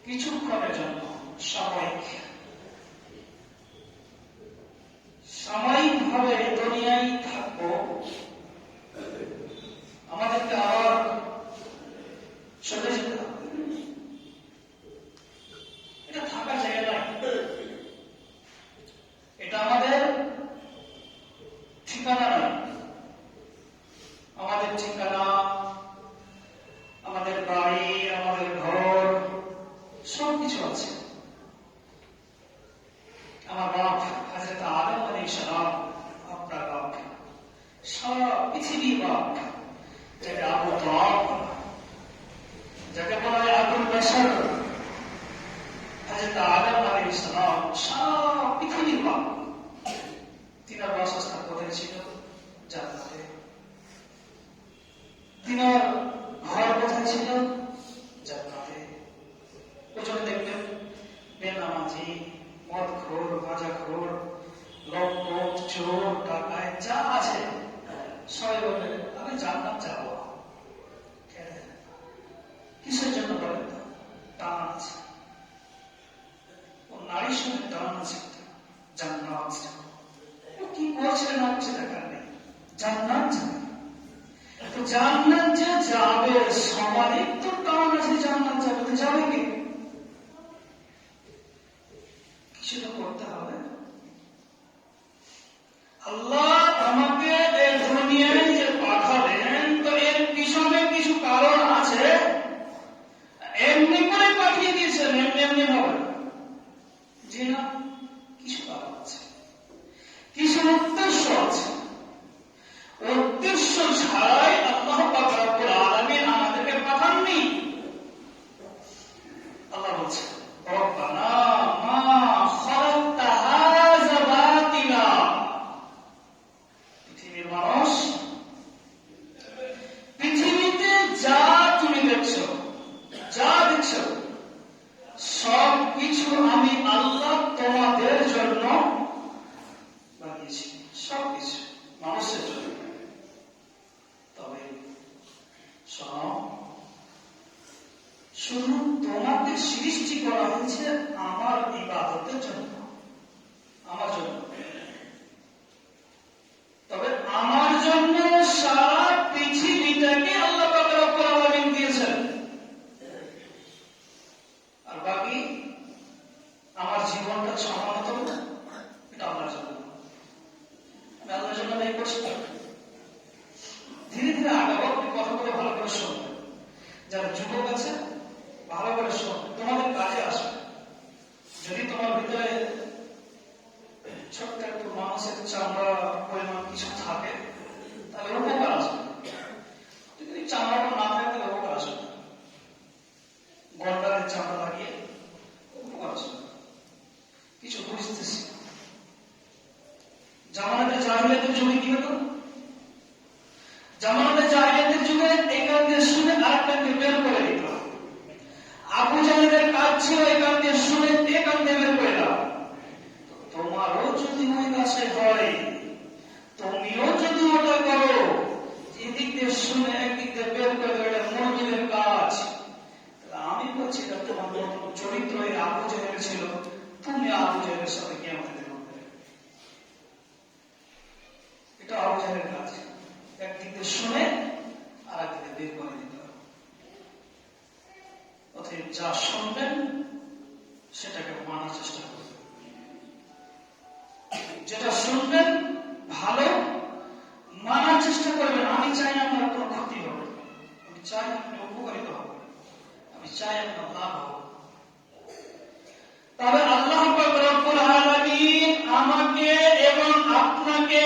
কিছুক্ষণের জন্য সাময়িকভাবে দুনিয়ায় থাকবো, আমাদেরকে আবার চলে যেতে হবে। এটা থাকার জায়গা নয়, এটা আমাদের ঠিকানা নয়। আমাদের ঠিকানা, আমাদের বাড়ি, আমাদের ঘর, সবকিছু আছে। আমার বাপ হযরত আদম আলাইহিস সালাম, আপনার বাপ, সারা পৃথিবীর বাপ, যাকে আবু তারাব, যাকে বলা হয় আবুল বাশার, হযরত আদম আলাইহিস সালাম সারা পৃথিবীর বাপ। তিনার বাসস্থান কোথায় ছিল? জান্নাতে। তিনার ঘর কোথায় ছিল? জান্নাতে। ওজনে দেখবেন বেনামাজি, মদখোর, গাঁজাখোর, লম্পট, চোর, ডাকাত যা আছে সবাই বলবেন আমি জান্নাত যাবো। কিসের জন্য বলেন তো? টান আছে, ও নারীর সঙ্গে টান আছে, জান্নাত। কি করছে না করছে দেখার নেই, জান্নাত যাবে। তো জান্নাত যে যাবে, সবারই তো টান আছে জান্নাত যাবে, তো যাবে কি? কিছু তো করতে হবে। আল্লাহ আমাকে এই দুনিয়ায় যে পাঠালেন, তো এর পিছনে কিছু কারণ আছে। এমনি করে পাঠিয়ে দিয়েছেন, এমনি এমনি হবে জি না, কিছু কারণ আছে, কিছু উদ্দেশ্য আছে। উদ্দেশ্য ছাড়াই আল্লাহ পাক রব্বুল আলামিন আমাদেরকে পাঠাননি। আল্লাহ বলছেন রব্বানা মা খালাকতা হাযা বাতিলা। পৃথিবীর মানুষ, পৃথিবীতে যা তুমি দেখছো, যা দেখছো, সব কিছু আমি আল্লাহ তোমাদের জন্য বানিয়েছি, সব কিছু মানুষের জন্য। তবে শোনো, শুধু তোমাকে সৃষ্টি করা হয়েছে আমার ইবাদতের জন্য, আমার জন্য। তবে আমার জন্য সারা পৃথিবীটাকে আল্লাহ পাক রব্বুল আলামিন দিয়েছেন, আর বাকি আমার জীবনটা সামান্য, এটা আল্লাহর জন্য। আমি আল্লাহর জন্য নাই করছি। ধীরে ধীরে আগাবো, আপনি কথা বলে ভালো করে শুনবেন। যারা যুবক আছে ভালো করে শোন, তোমাদের কাজে আসবে। যদি তোমার ভিতরে ছোট্ট একটু মানুষের চামড়া পরিমাণ কিছু থাকে, তাহলে উপকার আসবে। যদি চামড়াটা না থাকে তাহলে উপকার আসবে না। গন্ডারের চামড়া লাগিয়ে উপকার আসবে। কিছু বুঝতেছি। জামানাতে জাহিলিয়াতের যুগে কি হতো? জামানাতে জাহিলিয়াতের যুগে এই কান দিয়ে শুনে আরেকটা দিয়ে বের করে দিত। আবু জাহেলের কাজ ছিল এই কান দিয়ে শুনে এই কান দিয়ে বের করে দাও। তোমারও যদি ওই কাছে হয়, তুমিও যদি ওটা করো, এদিক দিয়ে শুনে একদিক দিয়ে বের করে দেবে, এটা মুরগিদের কাজ। আমি বলছি এটা তোমার চরিত্র এই আবু জাহেলের ছিল, তুমি আবু জাহেলের সাথে কিয়ামতে হবে। এটা আবু জাহেলের কাজ, একদিক দিয়ে শুনে আর একদিকে বের করে দিতে হবে। অতএব যা শুনবেন সেটাকে মানার চেষ্টা করবেন। যেটা শুনবেন ভালো, মানার চেষ্টা করবেন। আমি চাই না আপনার কোনো ক্ষতি হবে, আমি চাই আপনি উপকারিত হবে, আমি চাই আপনার লাভ হবে। তবে আল্লাহ পাক রব্বুল আলামিন আমাকে এবং আপনাকে